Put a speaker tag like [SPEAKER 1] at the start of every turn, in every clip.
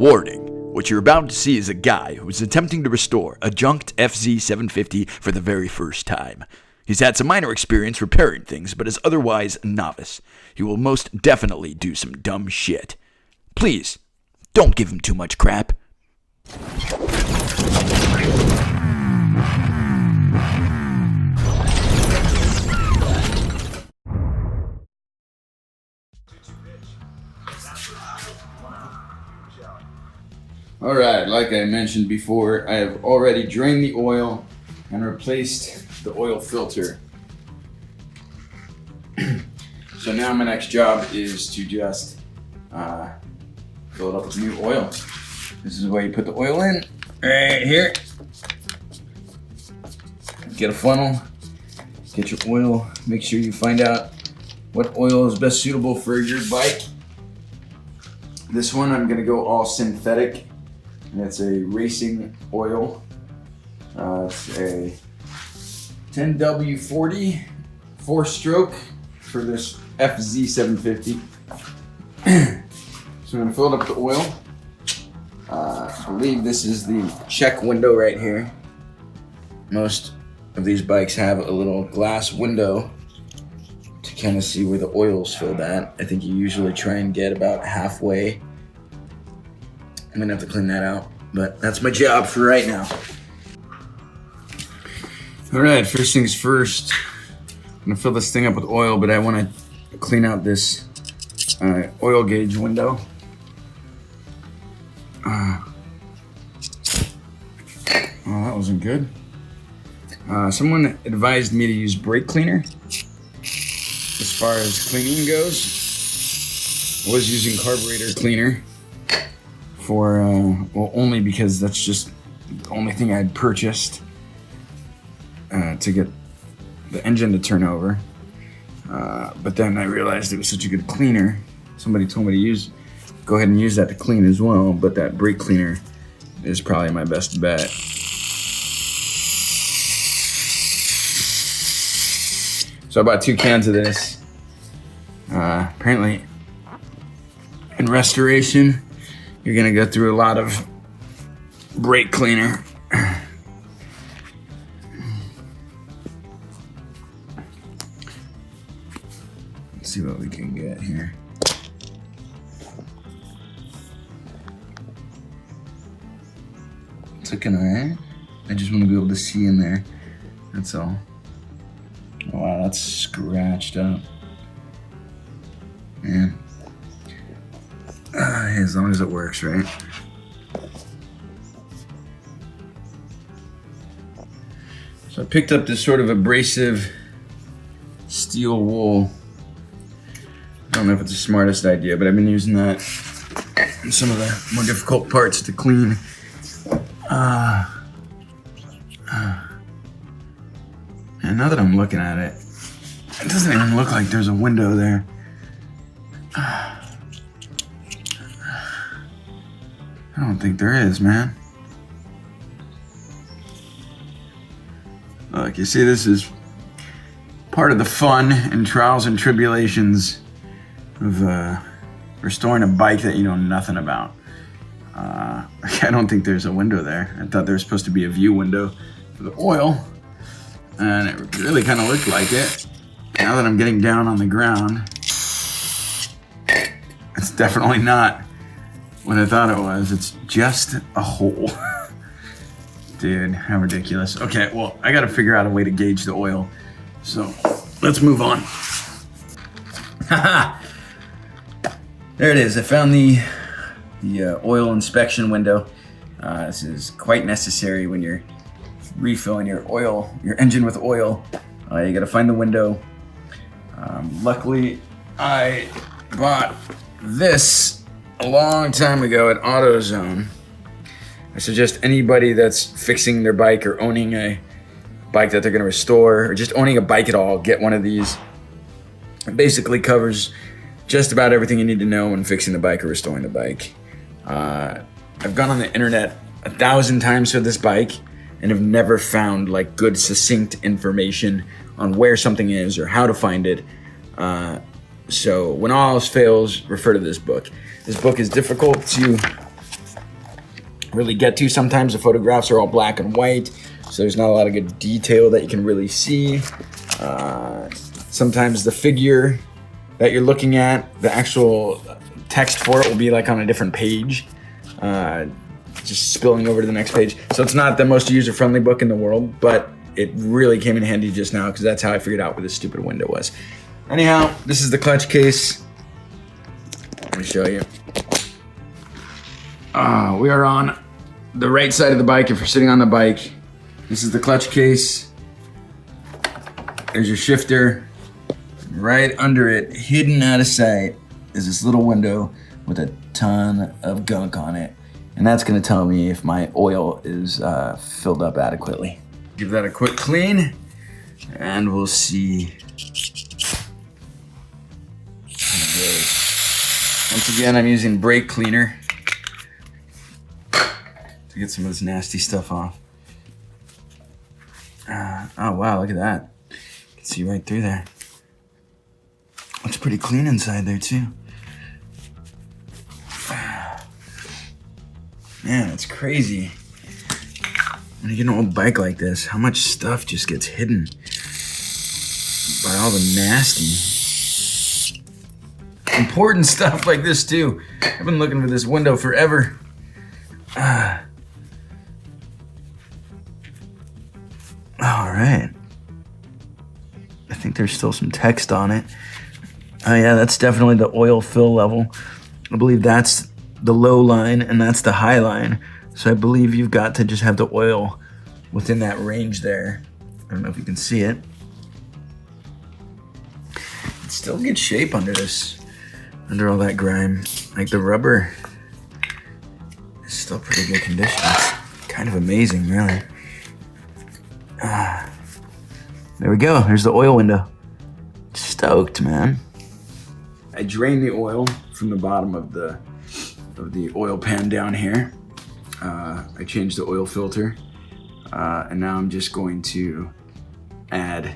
[SPEAKER 1] Warning. What you're about to see is a guy who is attempting to restore a junked FZ750 for the very first time. He's had some minor experience repairing things, but is otherwise a novice. He will most definitely do some dumb shit. Please, don't give him too much crap.
[SPEAKER 2] Alright, like I mentioned before, I have already drained the oil and replaced the oil filter. So now my next job is to just fill it up with new oil. This is where you put the oil in, right here. Get a funnel, get your oil, make sure you find out what oil is best suitable for your bike. This one I'm gonna go all synthetic. And it's a racing oil. It's a 10W40 4-stroke for this FZ750. So I'm gonna fill it up with oil. I believe this is the check window right here. Most of these bikes have a little glass window to kind of see where the oil's filled at. I think you usually try and get about halfway. I'm gonna have to clean that out, but that's my job for right now. All right, first things first, I'm gonna fill this thing up with oil, but I wanna clean out this oil gauge window. Oh, that wasn't good. Someone advised me to use brake cleaner as far as cleaning goes. I was using carburetor cleaner for, well, only because that's just the only thing I'd purchased to get the engine to turn over. But then I realized it was such a good cleaner. Somebody told me to go ahead and use that to clean as well, but that brake cleaner is probably my best bet. So I bought 2 cans of this. Apparently, in restoration, you're gonna go through a lot of brake cleaner. Let's see what we can get here. It's looking alright. I just want to be able to see in there. That's all. Wow, that's scratched up. Man. As long as it works, right? So I picked up this sort of abrasive steel wool. I don't know if it's the smartest idea, but I've been using that in some of the more difficult parts to clean. And now that I'm looking at it, it doesn't even look like there's a window there. I don't think there is, man. Look, you see, this is part of the fun and trials and tribulations of restoring a bike that you know nothing about. I don't think there's a window there. I thought there was supposed to be a view window for the oil, and it really kind of looked like it. Now that I'm getting down on the ground, it's definitely not what I thought it was. It's just a hole. Dude, how ridiculous. Okay, well, I gotta figure out a way to gauge the oil. So, let's move on. Haha! There it is. I found the oil inspection window. This is quite necessary when you're refilling your engine with oil. You gotta find the window. Luckily, I bought this a long time ago at AutoZone. I suggest anybody that's fixing their bike or owning a bike that they're gonna restore, or just owning a bike at all, get one of these. It basically covers just about everything you need to know when fixing the bike or restoring the bike. I've gone on the internet 1,000 times for this bike and have never found like good succinct information on where something is or how to find it. So when all else fails, refer to this book. This book is difficult to really get to. Sometimes the photographs are all black and white, so there's not a lot of good detail that you can really see. Sometimes the figure that you're looking at, the actual text for it will be like on a different page, just spilling over to the next page. So it's not the most user-friendly book in the world, but it really came in handy just now because that's how I figured out where this stupid window was. Anyhow, this is the clutch case. Let me show you. We are on the right side of the bike if you're sitting on the bike. This is the clutch case. There's your shifter. Right under it, hidden out of sight, is this little window with a ton of gunk on it. And that's gonna tell me if my oil is filled up adequately. Give that a quick clean, and we'll see. Once again, I'm using brake cleaner to get some of this nasty stuff off. Oh wow, look at that. You can see right through there. Looks pretty clean inside there too. Man, it's crazy. When you get an old bike like this, how much stuff just gets hidden by all the nasty. Important stuff like this too. I've been looking for this window forever. All right. I think there's still some text on it. Oh yeah, that's definitely the oil fill level. I believe that's the low line and that's the high line. So I believe you've got to just have the oil within that range there. I don't know if you can see it. It's still good shape under this, under all that grime. Like the rubber is still pretty good condition. It's kind of amazing, really. There we go, there's the oil window. Stoked, man. I drained the oil from the bottom of the oil pan down here. I changed the oil filter, and now I'm just going to add,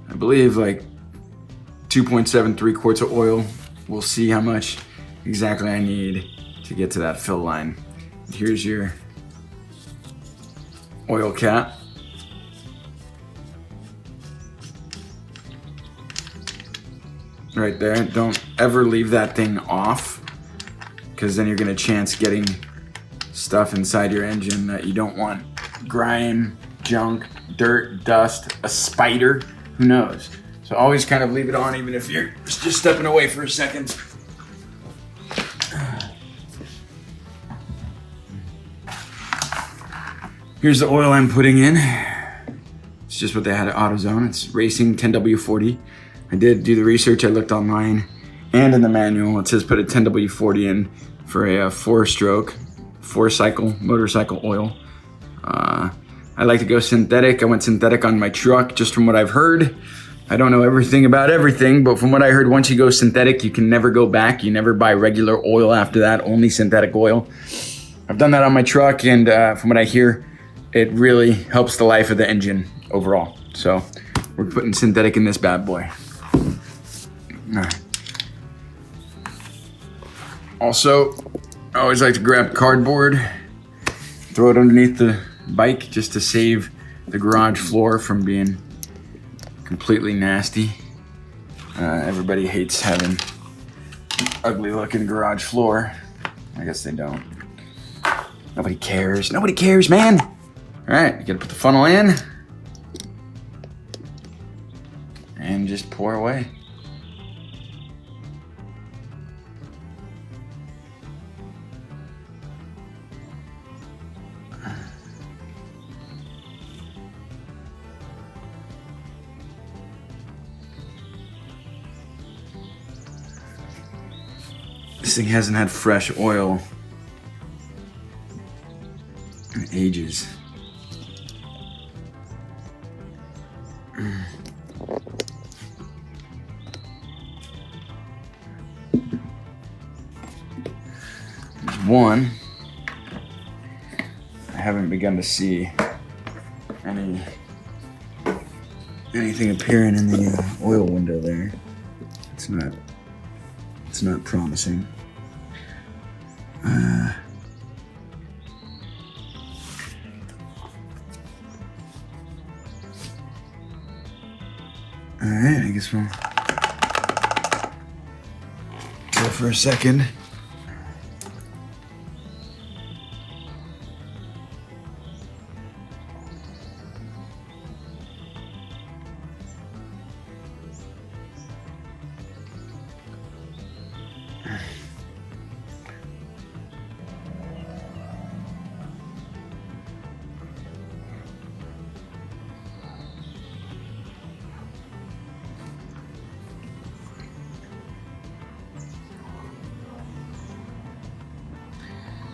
[SPEAKER 2] I believe, like 2.73 quarts of oil. We'll see how much exactly I need to get to that fill line. Here's your oil cap. Right there. Don't ever leave that thing off, because then you're gonna chance getting stuff inside your engine that you don't want. Grime, junk, dirt, dust, a spider, who knows? So always kind of leave it on even if you're just stepping away for a second. Here's the oil I'm putting in. It's just what they had at AutoZone. It's Racing 10W40. I did do the research. I looked online and in the manual. It says put a 10W40 in for a 4-stroke, 4-cycle motorcycle oil. I like to go synthetic. I went synthetic on my truck just from what I've heard. I don't know everything about everything, but from what I heard, once you go synthetic, you can never go back. You never buy regular oil after that, only synthetic oil. I've done that on my truck, and from what I hear, it really helps the life of the engine overall. So we're putting synthetic in this bad boy. Also, I always like to grab cardboard, throw it underneath the bike just to save the garage floor from being completely nasty. Everybody hates having an ugly looking garage floor. I guess they don't. Nobody cares. Nobody cares, man. All right, you gotta put the funnel in and just pour away. This thing hasn't had fresh oil in ages. There's one. I haven't begun to see anything appearing in the oil window there. It's not promising. Alright, I guess we'll go for a second.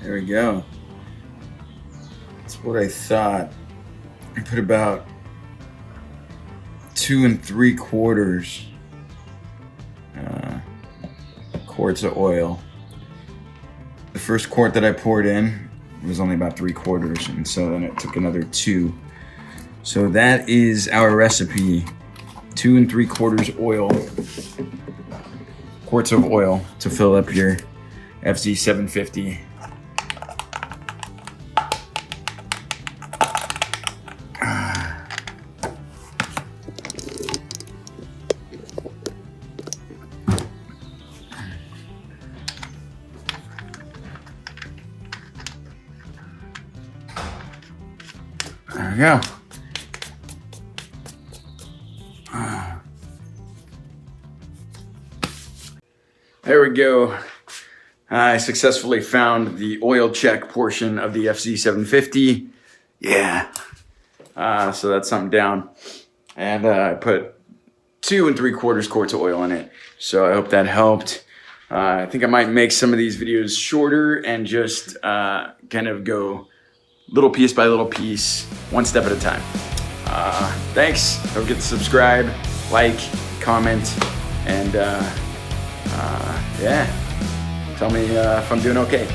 [SPEAKER 2] There we go. That's what I thought. I put about 2 3/4 quarts of oil. The first quart that I poured in was only about 3/4, and so then it took another 2. So that is our recipe: 2 3/4 quarts of oil to fill up your FZ750. There we go. There we go. I successfully found the oil check portion of the FZ750. Yeah. So that's something down. And I put 2 3/4 quarts of oil in it. So I hope that helped. I think I might make some of these videos shorter and just kind of go little piece by little piece, one step at a time. Thanks. Don't forget to subscribe, like, comment, and yeah, tell me if I'm doing okay.